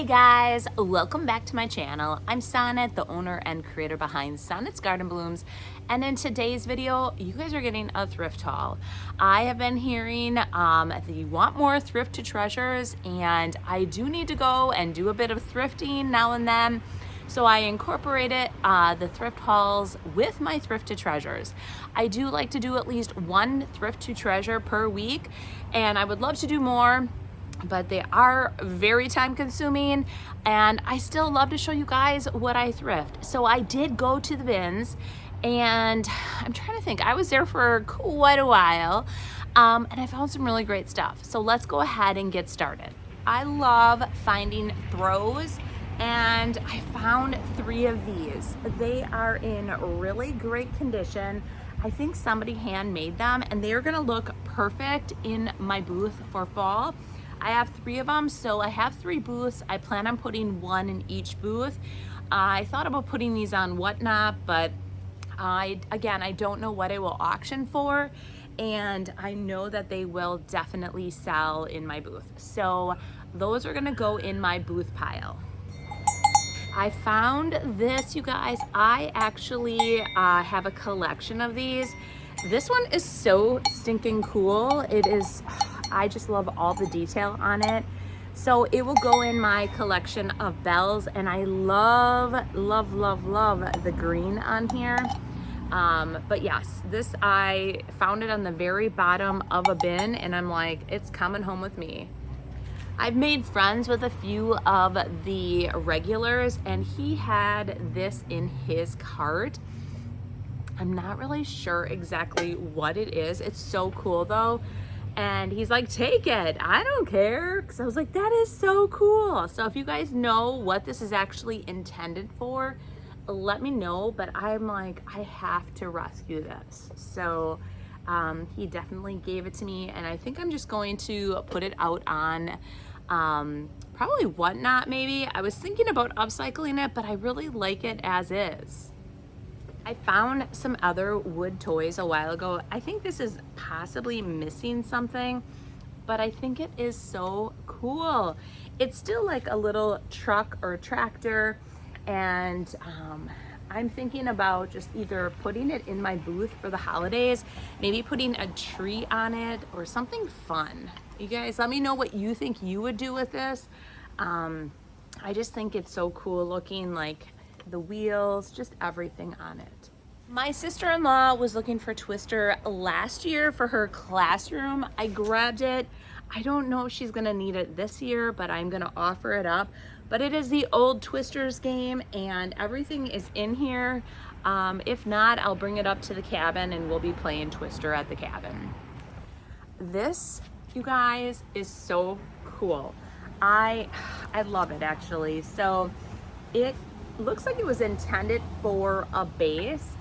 Hey guys, welcome back to my channel. I'm Sonnet, the owner and creator behind Sonnet's Garden Blooms, and in today's video you guys are getting a thrift haul. I have been hearing that you want more thrift to treasures, and I do need to go and do a bit of thrifting now and then. So I incorporated the thrift hauls with my thrift to treasures. I do like to do at least one thrift to treasure per week, and I would love to do more, but they are very time consuming, and I still love to show you guys what I thrift. So I did go to the bins, and I'm trying to think, I was there for quite a while, and I found some really great stuff. So let's go ahead and get started. I love finding throws, and I found 3 of these. They are in really great condition. I think somebody handmade them, and they are gonna look perfect in my booth for fall. I have 3 of them, so I have 3 booths. I plan on putting 1 in each booth. I thought about putting these on Whatnot, but again, I don't know what I will auction for, and I know that they will definitely sell in my booth. So those are gonna go in my booth pile. I found this, you guys. I actually have a collection of these. This one is so stinking cool. It is, I just love all the detail on it. So it will go in my collection of bells, and I love, love, love, love the green on here. But yes, this, I found it on the very bottom of a bin, and I'm like, it's coming home with me. I've made friends with a few of the regulars, and he had this in his cart. I'm not really sure exactly what it is. It's so cool though. And he's like, take it, I don't care. Because I was like, that is so cool. So if you guys know what this is actually intended for, let me know. But I'm like, I have to rescue this. So he definitely gave it to me, and I think I'm just going to put it out on probably Whatnot maybe. I was thinking about upcycling it, but I really like it as is. I found some other wood toys a while ago. I think this is possibly missing something, but I think it is so cool. It's still like a little truck or tractor, and I'm thinking about just either putting it in my booth for the holidays, maybe putting a tree on it or something fun. You guys, let me know what you think you would do with this. I just think it's so cool looking, like the wheels, just everything on it. My sister-in-law was looking for a twister last year for her classroom. I grabbed it. I don't know if she's gonna need it this year, but I'm gonna offer it up. But it is the old Twisters game, and everything is in here. If not, I'll bring it up to the cabin and we'll be playing Twister at the cabin. This, you guys, is so cool. I love it actually. So it looks like it was intended for a base,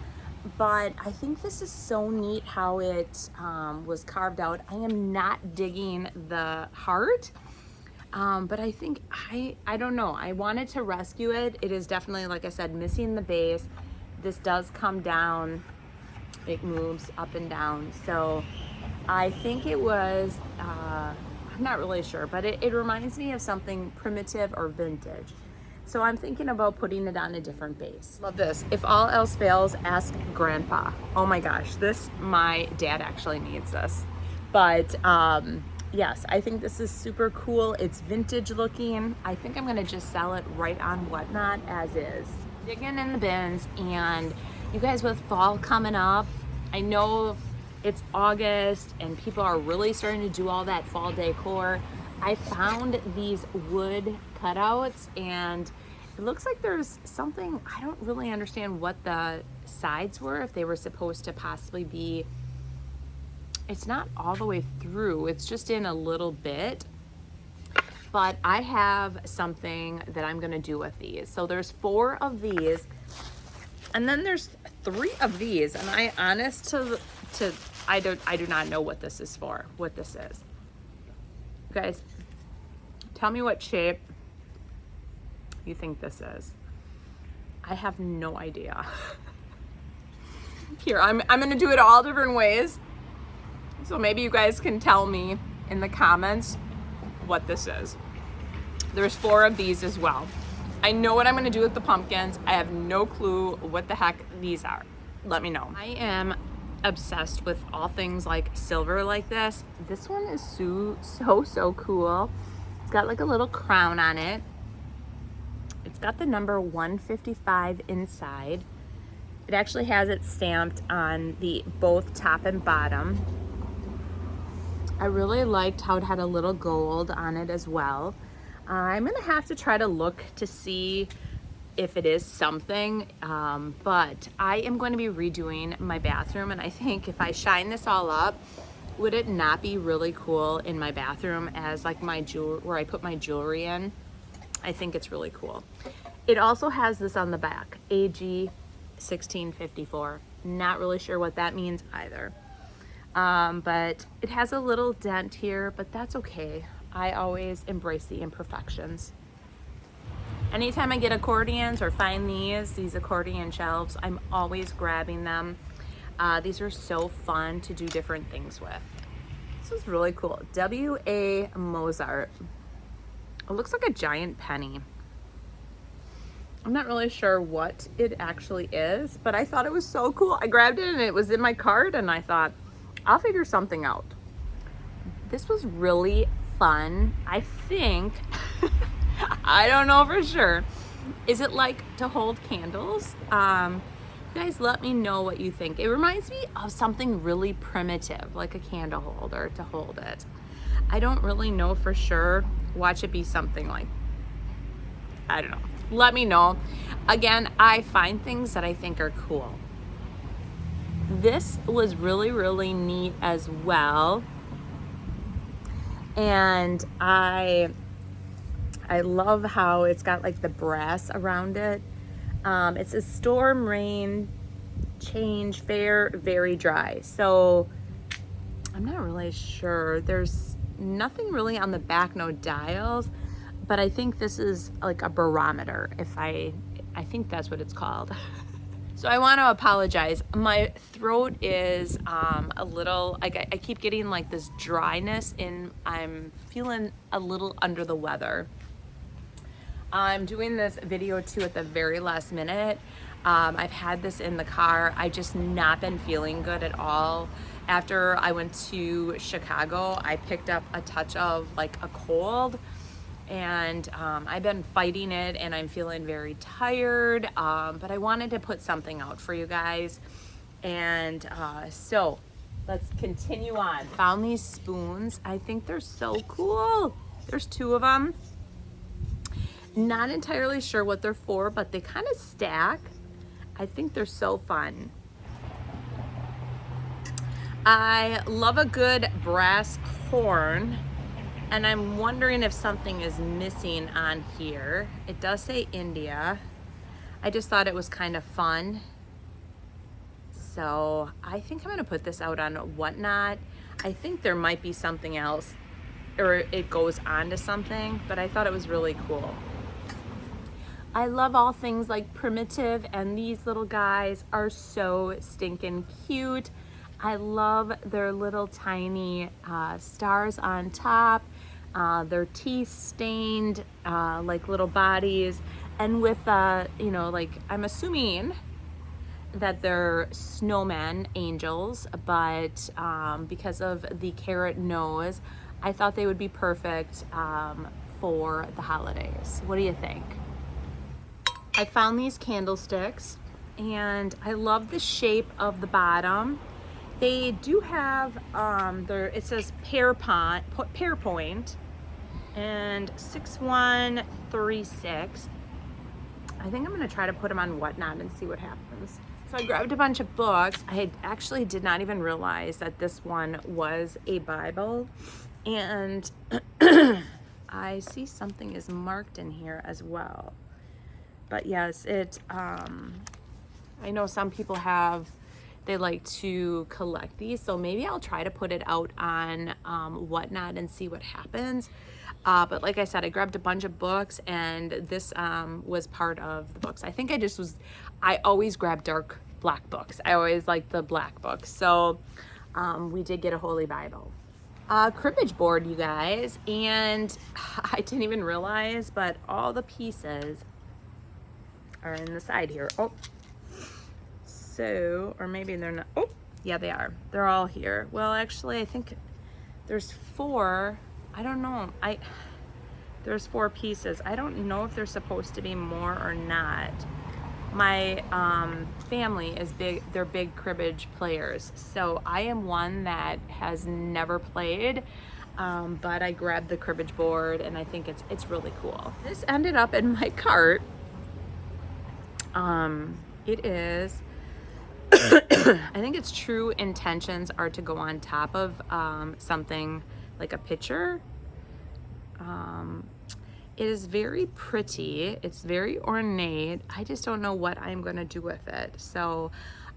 but I think this is so neat how it was carved out. I am not digging the heart, but I think, I don't know, I wanted to rescue it. It is definitely, like I said, missing the base. This does come down, it moves up and down. So I think it was, I'm not really sure, but it reminds me of something primitive or vintage. So I'm thinking about putting it on a different base. Love this. If all else fails, ask Grandpa. Oh my gosh, this, my dad actually needs this. But yes, I think this is super cool. It's vintage looking. I think I'm gonna just sell it right on Whatnot as is. Digging in the bins, and you guys, with fall coming up, I know it's August and people are really starting to do all that fall decor. I found these wood cutouts, and it looks like there's something, I don't really understand what the sides were, if they were supposed to possibly be, it's not all the way through, it's just in a little bit. But I have something that I'm gonna do with these. So there's 4 of these, and then there's 3 of these, and I do not know what this is for, what this is. You guys, tell me what shape you think this is. I have no idea. Here, I'm gonna do it all different ways. So maybe you guys can tell me in the comments what this is. There's 4 of these as well. I know what I'm gonna do with the pumpkins. I have no clue what the heck these are. Let me know. I am obsessed with all things like silver like this. This one is so cool. It's got like a little crown on it. It's got the number 155 inside. It actually has it stamped on the both top and bottom. I really liked how it had a little gold on it as well. I'm gonna have to try to look to see if it is something, but I am going to be redoing my bathroom, and I think if I shine this all up, would it not be really cool in my bathroom as like my where I put my jewelry in? I think it's really cool. It also has this on the back, AG 1654. Not really sure what that means either. But it has a little dent here, but that's okay. I always embrace the imperfections. Anytime I get accordions or find these accordion shelves, I'm always grabbing them. These are so fun to do different things with. This is really cool. W.A. Mozart. It looks like a giant penny. I'm not really sure what it actually is, but I thought it was so cool. I grabbed it and it was in my cart, and I thought, I'll figure something out. This was really fun. I think, I don't know for sure. Is it like to hold candles? You guys let me know what you think. It reminds me of something really primitive, like a candle holder to hold it. I don't really know for sure. Watch it be something like, I don't know. Let me know. Again, I find things that I think are cool. This was really neat as well. And I love how it's got like the brass around it. It's a storm, rain, change, fair, very dry. So I'm not really sure. There's nothing really on the back, no dials, but I think this is like a barometer. I think that's what it's called. So I want to apologize. My throat is a little, I keep getting like this dryness and I'm feeling a little under the weather. I'm doing this video too at the very last minute. I've had this in the car. I just not been feeling good at all. After I went to Chicago, I picked up a touch of like a cold, and I've been fighting it and I'm feeling very tired, but I wanted to put something out for you guys. And so let's continue on. Found these spoons. I think they're so cool. There's 2 of them. Not entirely sure what they're for, but they kind of stack. I think they're so fun. I love a good brass horn, and I'm wondering if something is missing on here. It does say India. I just thought it was kind of fun. So I think I'm gonna put this out on Whatnot. I think there might be something else, or it goes on to something, but I thought it was really cool. I love all things like primitive, and these little guys are so stinking cute. I love their little tiny stars on top, their teeth stained, like little bodies, and with, you know, like I'm assuming that they're snowmen, angels, but because of the carrot nose, I thought they would be perfect for the holidays. What do you think? I found these candlesticks, and I love the shape of the bottom. They do have, it says pear point, and 6136. I think I'm gonna try to put them on Whatnot and see what happens. So I grabbed a bunch of books. I actually did not even realize that this one was a Bible, and I see something is marked in here as well. But yes, I know some people they like to collect these, so maybe I'll try to put it out on Whatnot and see what happens. But like I said, I grabbed a bunch of books, and this was part of the books. I think I always grab dark black books. I always like the black books. So we did get a Holy Bible. cribbage board, you guys, and I didn't even realize, but all the pieces are in the side here. Oh, so, or maybe they're not. Oh, yeah, they are. They're all here. Well, actually, I think there's 4. I don't know. There's 4 pieces. I don't know if there's supposed to be more or not. My family is big, they're big cribbage players. So I am one that has never played, but I grabbed the cribbage board and I think it's really cool. This ended up in my cart. It is, I think its true intentions are to go on top of something like a picture. It is very pretty. It's very ornate. I just don't know what I'm gonna do with it. So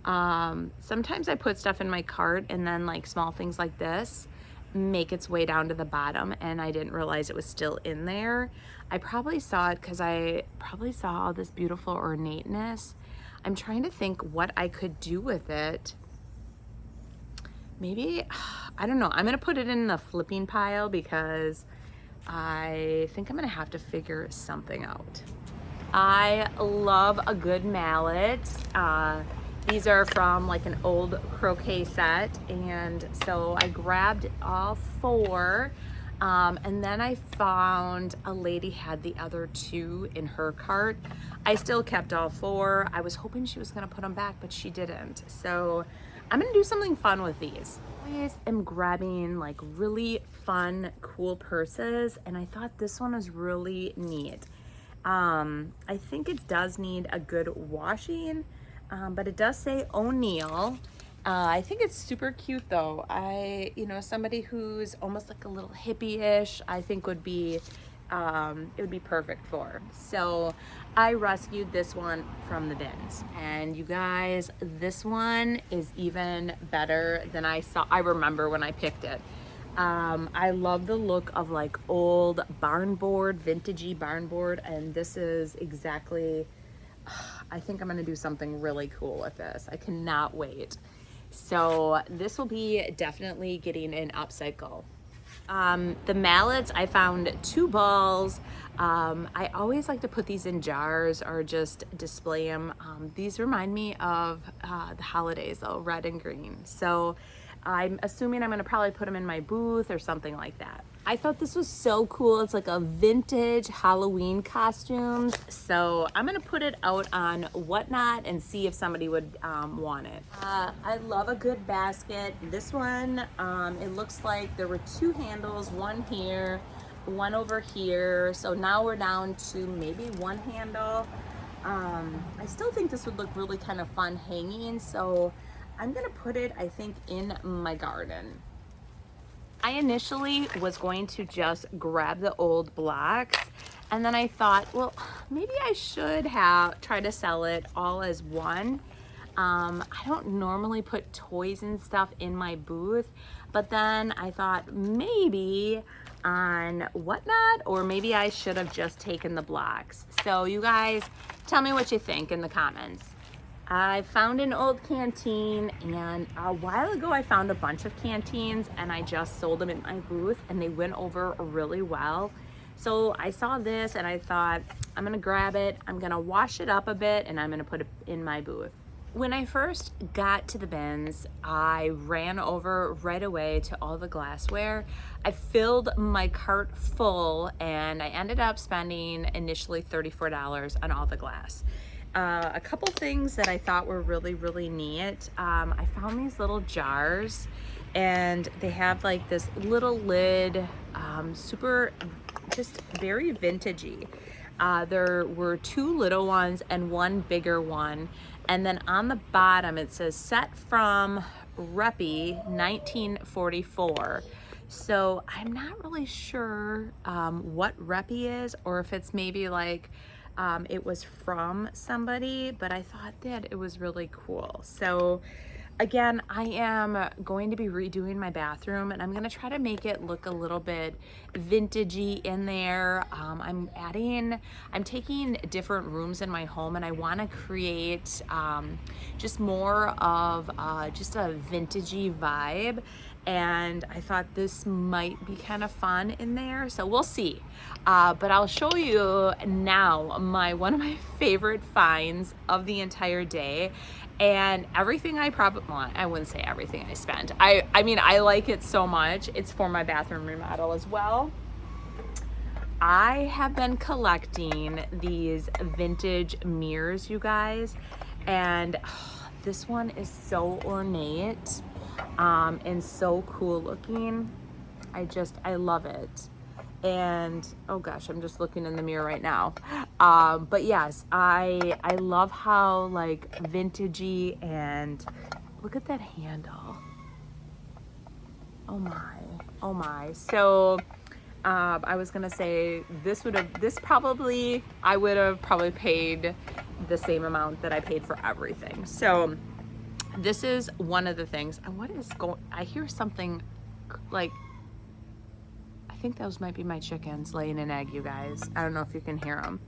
sometimes I put stuff in my cart and then like small things like this make its way down to the bottom and I didn't realize it was still in there. I probably saw it because I probably saw all this beautiful ornateness. I'm trying to think what I could do with it. Maybe, I don't know. I'm gonna put it in the flipping pile because I think I'm gonna have to figure something out. I love a good mallet. These are from like an old croquet set, and so I grabbed all 4, and then I found a lady had the other 2 in her cart. I still kept all 4. I was hoping she was gonna put them back, but she didn't. So I'm gonna do something fun with these. I always am grabbing like really fun, cool purses, and I thought this one was really neat. I think it does need a good washing, but it does say O'Neill. I think it's super cute though. Somebody who's almost like a little hippie-ish, I think would be, it would be perfect for. So I rescued this one from the bins. And you guys, this one is even better than I remember when I picked it. I love the look of like old barn board, vintagey barn board, and this is exactly, I think I'm gonna do something really cool with this. I cannot wait. So this will be definitely getting an upcycle. The mallets, I found 2 balls. I always like to put these in jars or just display them. These remind me of the holidays though, red and green. So I'm assuming I'm gonna probably put them in my booth or something like that. I thought this was so cool. It's like a vintage Halloween costumes. So I'm gonna put it out on Whatnot and see if somebody would want it. I love a good basket. This one, it looks like there were 2 handles, one here, one over here. So now we're down to maybe 1 handle. I still think this would look really kind of fun hanging. So I'm gonna put it, I think, in my garden. I initially was going to just grab the old blocks, and then I thought, well, maybe I should try to sell it all as one. I don't normally put toys and stuff in my booth, but then I thought maybe on Whatnot, or maybe I should have just taken the blocks. So you guys, tell me what you think in the comments. I found an old canteen, and a while ago I found a bunch of canteens and I just sold them in my booth and they went over really well. So I saw this and I thought, I'm gonna grab it, I'm gonna wash it up a bit, and I'm gonna put it in my booth. When I first got to the bins, I ran over right away to all the glassware. I filled my cart full and I ended up spending initially $34 on all the glass. A couple things that I thought were really, really neat. I found these little jars, and they have like this little lid, super, just very vintagey. There were 2 little ones and 1 bigger one. And then on the bottom, it says set from Reppy 1944. So I'm not really sure what Reppy is, or if it's maybe like, it was from somebody, but I thought that it was really cool. So again, I am going to be redoing my bathroom, and I'm going to try to make it look a little bit vintagey in there. I'm taking different rooms in my home, and I want to create just more of just a vintagey vibe. and I thought this might be kind of fun in there, so we'll see. But I'll show you now one of my favorite finds of the entire day, and everything well, I wouldn't say everything I spent. I mean, I like it so much. It's for my bathroom remodel as well. I have been collecting these vintage mirrors, you guys, and this one is so ornate and so cool looking. I love it. And oh gosh, I'm just looking in the mirror right now. But yes, I love how like vintagey, and look at that handle. Oh my. So I was gonna say I would have probably paid the same amount that I paid for everything. So this is one of the things. And I hear something like, I think those might be my chickens laying an egg, you guys. I don't know if you can hear them.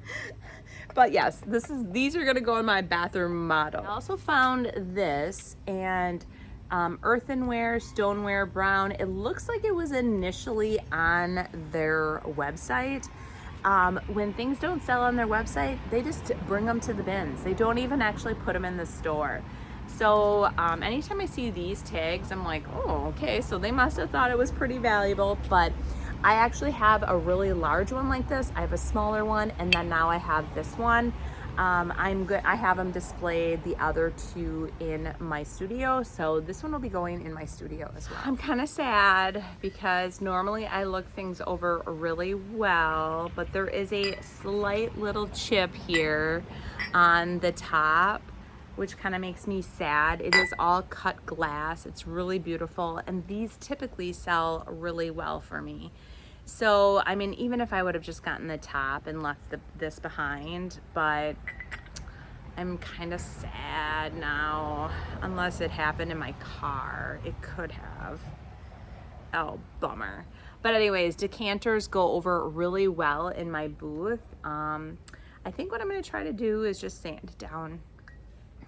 But yes, these are gonna go in my bathroom model. I also found this, and earthenware, stoneware, brown. It looks like it was initially on their website. When things don't sell on their website, they just bring them to the bins. They don't even actually put them in the store. So anytime I see these tags, I'm like, oh, okay, so they must have thought it was pretty valuable. But I actually have a really large one like this. I have a smaller one, and then now I have this one. I have them displayed, the other two in my studio, so this one will be going in my studio as well. I'm kind of sad because normally I look things over really well, but there is a slight little chip here on the top, which kind of makes me sad. It is all cut glass. It's really beautiful, and these typically sell really well for me. So, I mean, even if I would have just gotten the top and left this behind, but I'm kind of sad now, unless it happened in my car. It could have. Oh, bummer. But anyways, decanters go over really well in my booth. I think what I'm going to try to do is just sand it down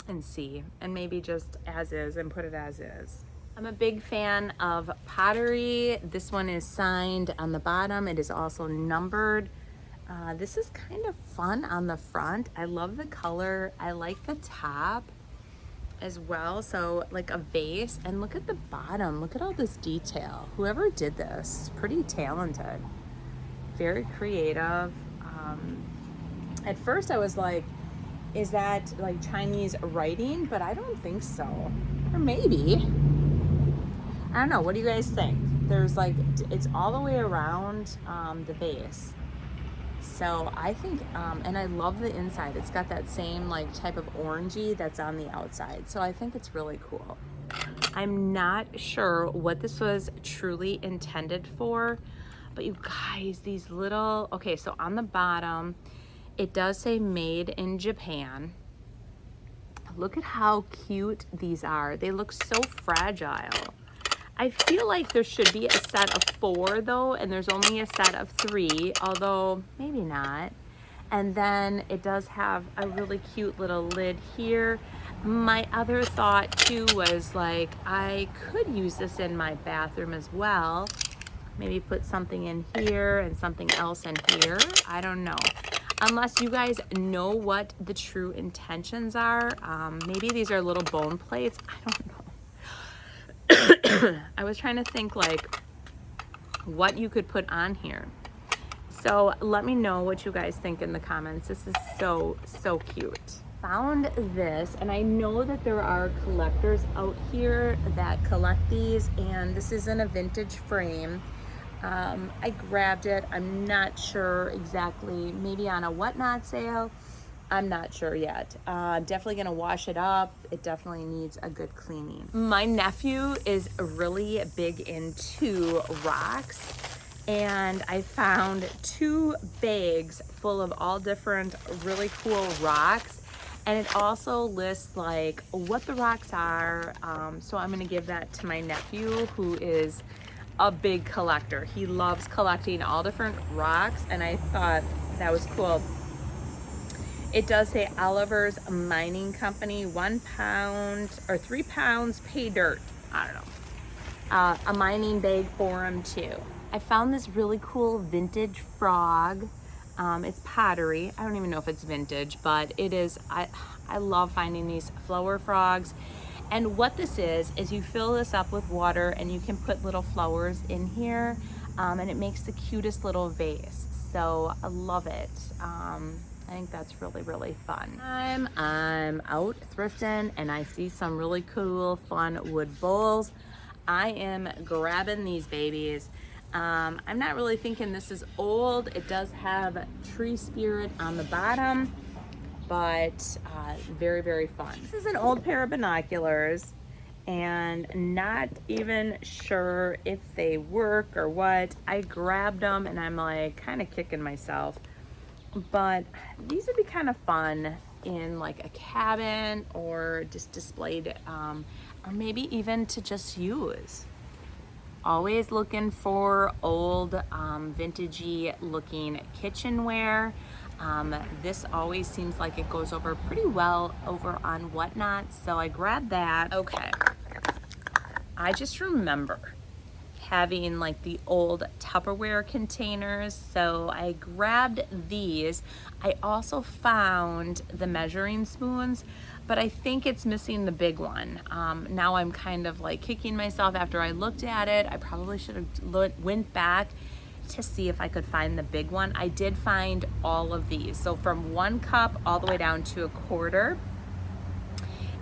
and see, and maybe just as is and put it as is. I'm a big fan of Pottery. This one is signed on the bottom. It is also numbered. This is kind of fun on the front. I love the color. I like the top as well. So like a vase, and look at the bottom. Look at all this detail. Whoever did this is pretty talented. Very creative. At first I was like, is that like Chinese writing? But I don't think so. Or maybe. I don't know, what do you guys think? There's like, it's all the way around the base. So I think, and I love the inside. It's got that same like type of orangey that's on the outside. So I think it's really cool. I'm not sure what this was truly intended for, but you guys, these little, okay, so on the bottom, it does say made in Japan. Look at how cute these are. They look so fragile. I feel like there should be a set of 4 though, and there's only a set of 3, although maybe not. And then it does have a really cute little lid here. My other thought too was like, I could use this in my bathroom as well. Maybe put something in here and something else in here. I don't know. Unless you guys know what the true intentions are. Maybe these are little bone plates. I don't know. I was trying to think like what you could put on here. So let me know what you guys think in the comments. This is so cute. Found this, and I know that there are collectors out here that collect these, and this is in a vintage frame. I grabbed it. I'm not sure exactly, maybe on a whatnot sale. I'm not sure yet. Definitely gonna wash it up. It definitely needs a good cleaning. My nephew is really big into rocks, and I found 2 bags full of all different really cool rocks, and it also lists like what the rocks are. So I'm gonna give that to my nephew, who is a big collector. He loves collecting all different rocks, and I thought that was cool. It does say Oliver's Mining Company, 1 pound or 3 pounds pay dirt. I don't know. a mining bag for him too. I found this really cool vintage frog. It's pottery. I don't even know if it's vintage, but it is. I love finding these flower frogs. And what this is you fill this up with water and you can put little flowers in here, and it makes the cutest little vase. So I love it. I think that's really, really fun. I'm out thrifting and I see some really cool, fun wood bowls. I am grabbing these babies. I'm not really thinking this is old. It does have tree spirit on the bottom, but very, very fun. This is an old pair of binoculars and not even sure if they work or what. I grabbed them and I'm like kind of kicking myself, but these would be kind of fun in like a cabin or just displayed, or maybe even to just use. Always looking for old, vintagey looking kitchenware. This always seems like it goes over pretty well over on Whatnot, so I grabbed that. Okay, I just remember having like the old Tupperware containers, so I grabbed these. I also found the measuring spoons, but I think it's missing the big one. Now I'm kind of like kicking myself after I looked at it. I probably should have went back to see if I could find the big one. I did find all of these. So from 1 cup all the way down to 1/4.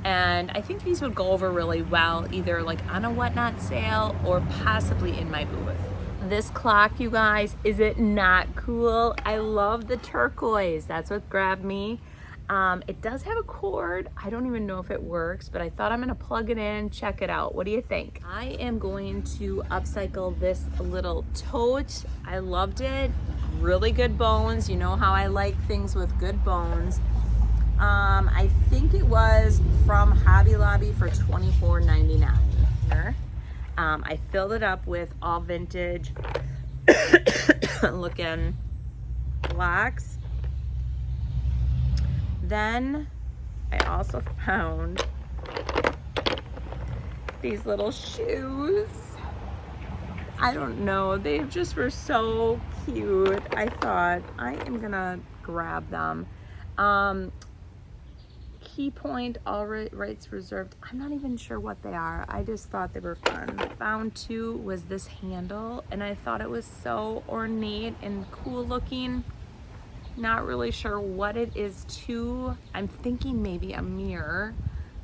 And I think these would go over really well, either like on a Whatnot sale or possibly in my booth. This clock, you guys, is it not cool? I love the turquoise. That's what grabbed me. It does have a cord. I don't even know if it works, but I thought I'm gonna plug it in, check it out. What do you think? I am going to upcycle this little tote. I loved it. Really good bones. You know how I like things with good bones. I think it was from Hobby Lobby for $24.99. I filled it up with all vintage looking blocks. Then I also found these little shoes. I don't know, they just were so cute. I thought I am gonna grab them. Key point, all rights reserved. I'm not even sure what they are. I just thought they were fun. Found 2 was this handle, and I thought it was so ornate and cool looking. Not really sure what it is too. I'm thinking maybe a mirror.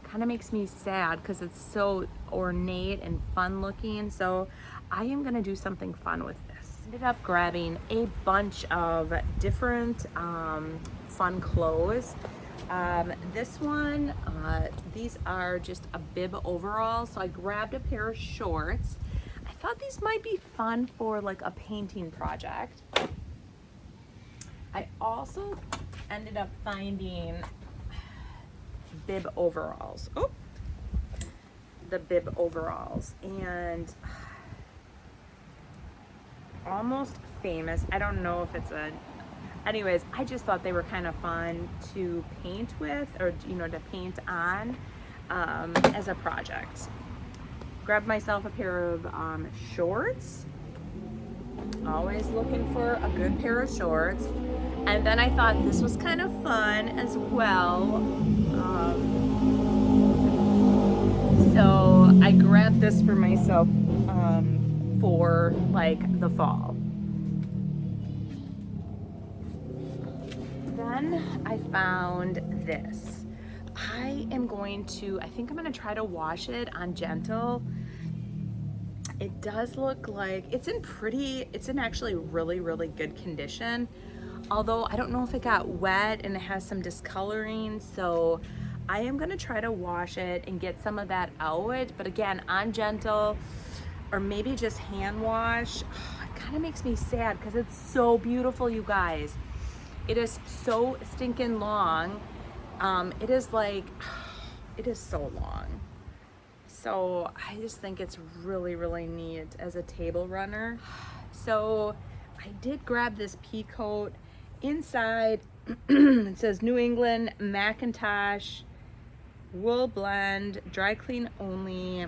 Kind of makes me sad because it's so ornate and fun looking. So I am gonna do something fun with this. Ended up grabbing a bunch of different fun clothes. This one, these are just a bib overall. So I grabbed a pair of shorts. I thought these might be fun for like a painting project. I also ended up finding bib overalls. Oh, the bib overalls, and almost famous. I don't know if it's a, anyways, I just thought they were kind of fun to paint with, or you know, to paint on as a project. Grabbed myself a pair of shorts. Always looking for a good pair of shorts. And then I thought this was kind of fun as well. So I grabbed this for myself for like the fall. Then I found this. I think I'm gonna try to wash it on gentle. It does look like it's in actually really, really good condition. Although I don't know if it got wet and it has some discoloring, so I am gonna try to wash it and get some of that out. But again, on gentle, or maybe just hand wash. It kind of makes me sad because it's so beautiful, you guys. It is so stinking long. It is so long. So I just think it's really, really neat as a table runner. So I did grab this pea coat. Inside, it says New England Macintosh wool blend, dry clean only.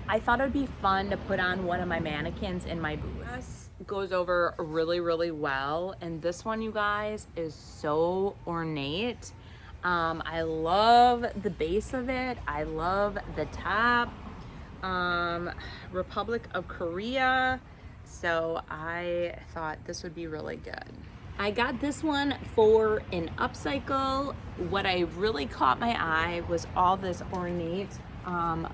I thought it would be fun to put on one of my mannequins in my booth. This goes over really, really well. And this one, you guys, is so ornate. I love the base of it. I love the top. Republic of Korea. So I thought this would be really good. I got this one for an upcycle. What I really caught my eye was all this ornate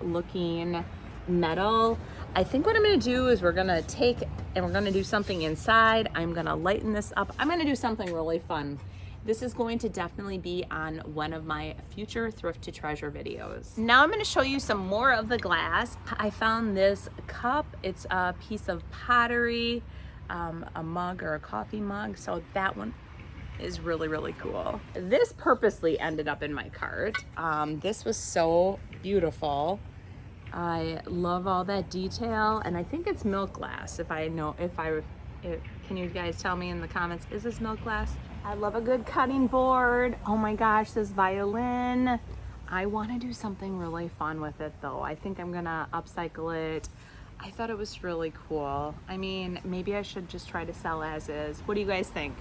looking metal. I think what I'm gonna do is we're gonna take and we're gonna do something inside. I'm gonna lighten this up. I'm gonna do something really fun. This is going to definitely be on one of my future thrift to treasure videos. Now I'm going to show you some more of the glass. I found this cup. It's a piece of pottery, a mug or a coffee mug. So that one is really, really cool. This purposely ended up in my cart. This was so beautiful. I love all that detail, and I think it's milk glass. Can you guys tell me in the comments, is this milk glass? I love a good cutting board. Oh my gosh, this violin. I want to do something really fun with it though. I think I'm gonna upcycle it. I thought it was really cool. I mean, maybe I should just try to sell as is. What do you guys think?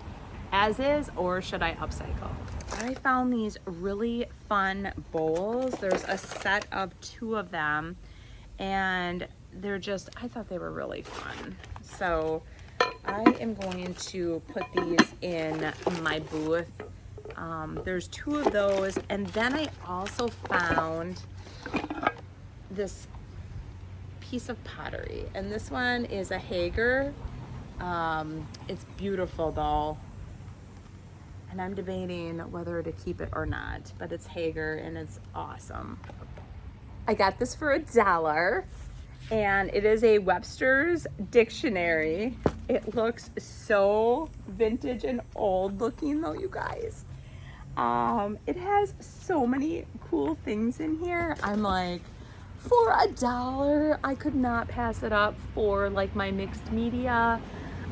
As is, or should I upcycle? I found these really fun bowls. There's a set of 2 of them, and I thought they were really fun. So I am going to put these in my booth. There's 2 of those, and then I also found this piece of pottery, and this one is a Hager. It's beautiful though, and I'm debating whether to keep it or not, but it's Hager and it's awesome. I got this for $1, and it is a Webster's dictionary. It looks so vintage and old looking though, you guys. It has so many cool things in here. I'm like, for $1, I could not pass it up for like my mixed media,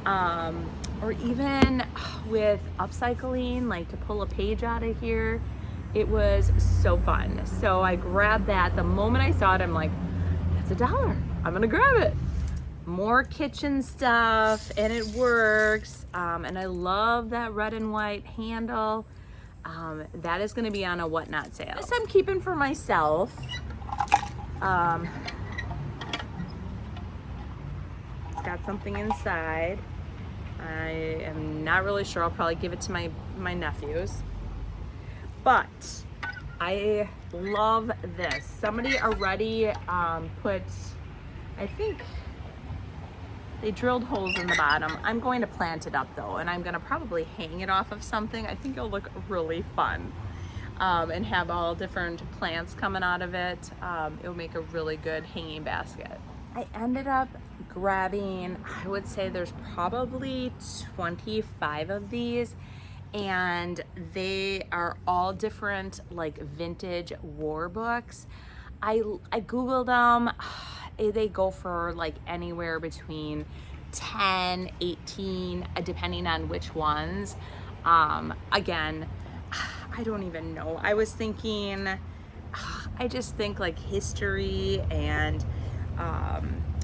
or even with upcycling, like to pull a page out of here. It was so fun. So I grabbed that. The moment I saw it, I'm like, that's $1. I'm gonna grab it. More kitchen stuff, and it works. And I love that red and white handle. That is gonna be on a whatnot sale. This I'm keeping for myself. It's got something inside. I am not really sure. I'll probably give it to my nephews. But I love this. Somebody already put, I think they drilled holes in the bottom. I'm going to plant it up though, and I'm gonna probably hang it off of something. I think it'll look really fun, and have all different plants coming out of it. It'll make a really good hanging basket. I ended up grabbing, I would say there's probably 25 of these, and they are all different like vintage war books. I googled them. They go for like anywhere between 10, 18, depending on which ones. Again, I don't even know. I was thinking, I just think like history, and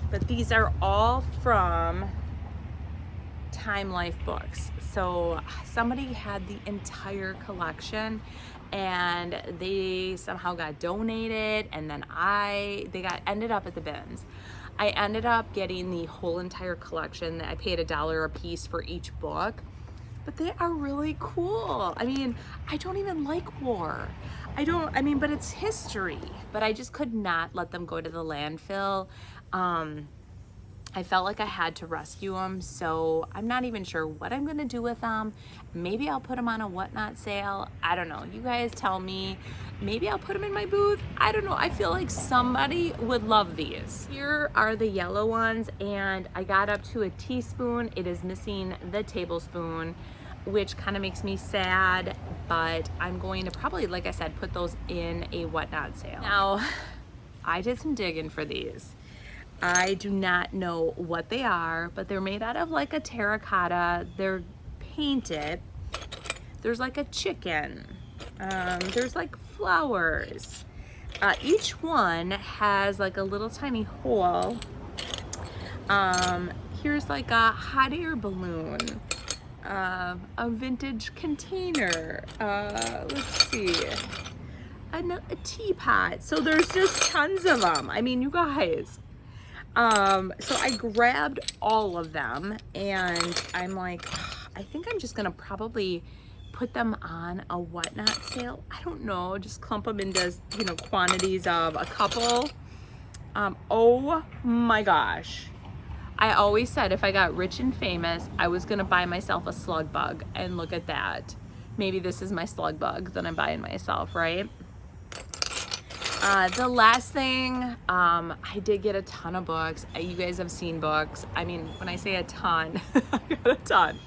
but these are all from Time Life books. So somebody had the entire collection, and they somehow got donated, and then ended up at the bins. I ended up getting the whole entire collection. I paid $1 a piece for each book, but they are really cool. I mean, I don't even like war. But it's history. But I just could not let them go to the landfill. I felt like I had to rescue them, so I'm not even sure what I'm gonna do with them. Maybe I'll put them on a whatnot sale. I don't know. You guys tell me. Maybe I'll put them in my booth. I don't know. I feel like somebody would love these. Here are the yellow ones, and I got up to a teaspoon. It is missing the tablespoon, which kind of makes me sad, but I'm going to probably, like I said, put those in a whatnot sale. Now, I did some digging for these. I do not know what they are, but they're made out of like a terracotta. They're painted. There's like a chicken. There's like flowers. Each one has like a little tiny hole. Here's like a hot air balloon, a vintage container, let's see, a teapot. So there's just tons of them. I mean, you guys. So I grabbed all of them and I'm like, I think I'm just gonna probably put them on a whatnot sale. I don't know, just clump them into, you know, quantities of a couple. Oh my gosh. I always said if I got rich and famous, I was gonna buy myself a slug bug, and look at that. Maybe this is my slug bug that I'm buying myself, right? The last thing, I did get a ton of books. You guys have seen books. I mean, when I say a ton, I got a ton.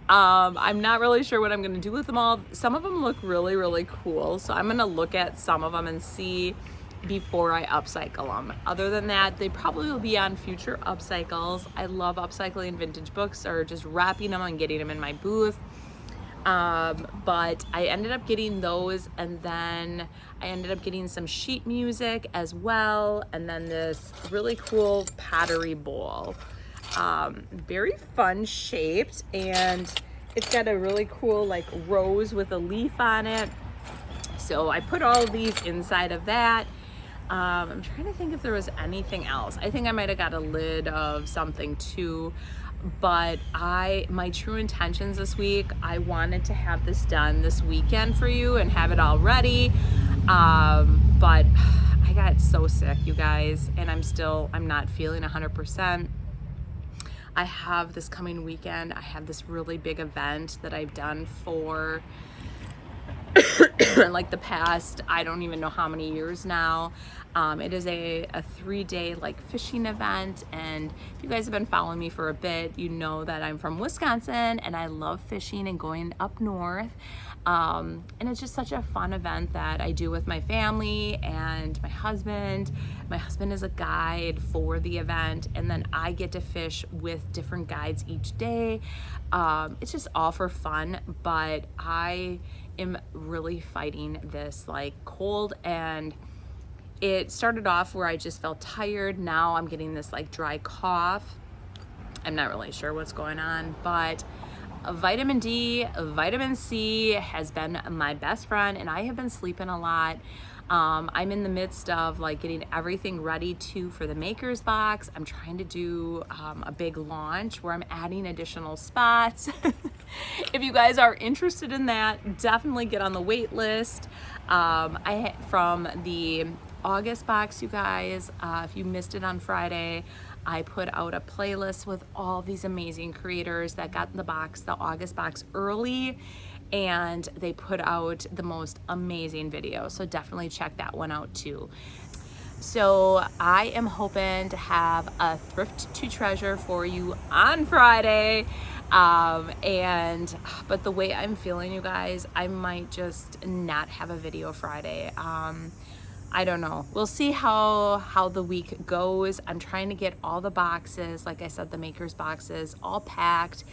I'm not really sure what I'm gonna do with them all. Some of them look really, really cool. So I'm gonna look at some of them and see before I upcycle them. Other than that, they probably will be on future upcycles. I love upcycling vintage books or just wrapping them and getting them in my booth. But I ended up getting those, and then I ended up getting some sheet music as well, and then this really cool pottery bowl. Very fun shaped, and it's got a really cool like rose with a leaf on it. So I put all of these inside of that. I'm trying to think if there was anything else. I think I might have got a lid of something too. But my true intentions this week, I wanted to have this done this weekend for you and have it all ready. But I got so sick, you guys, and I'm not feeling 100%. I have this coming weekend, I have this really big event that I've done for like the past, I don't even know how many years now. It is a 3-day like fishing event, and if you guys have been following me for a bit, you know that I'm from Wisconsin and I love fishing and going up north. And it's just such a fun event that I do with my family and my husband. My husband is a guide for the event, and then I get to fish with different guides each day. It's just all for fun, but I am really fighting this like cold, and it started off where I just felt tired. Now I'm getting this like dry cough. I'm not really sure what's going on, but vitamin D, vitamin C has been my best friend, and I have been sleeping a lot. I'm in the midst of like getting everything ready for the maker's box. I'm trying to do a big launch where I'm adding additional spots. If you guys are interested in that, definitely get on the wait list. From the August box, you guys, if you missed it on Friday, I put out a playlist with all these amazing creators that got the August box early, and they put out the most amazing video. So definitely check that one out too. So I am hoping to have a thrift to treasure for you on Friday. But the way I'm feeling, you guys, I might just not have a video Friday. I don't know. We'll see how the week goes. I'm trying to get all the boxes, like I said, the maker's boxes, all packed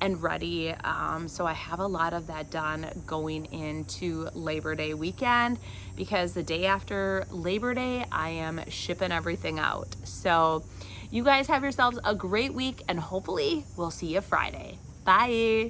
and ready. So I have a lot of that done going into Labor Day weekend, because the day after Labor Day, I am shipping everything out. So you guys have yourselves a great week, and hopefully we'll see you Friday. Bye.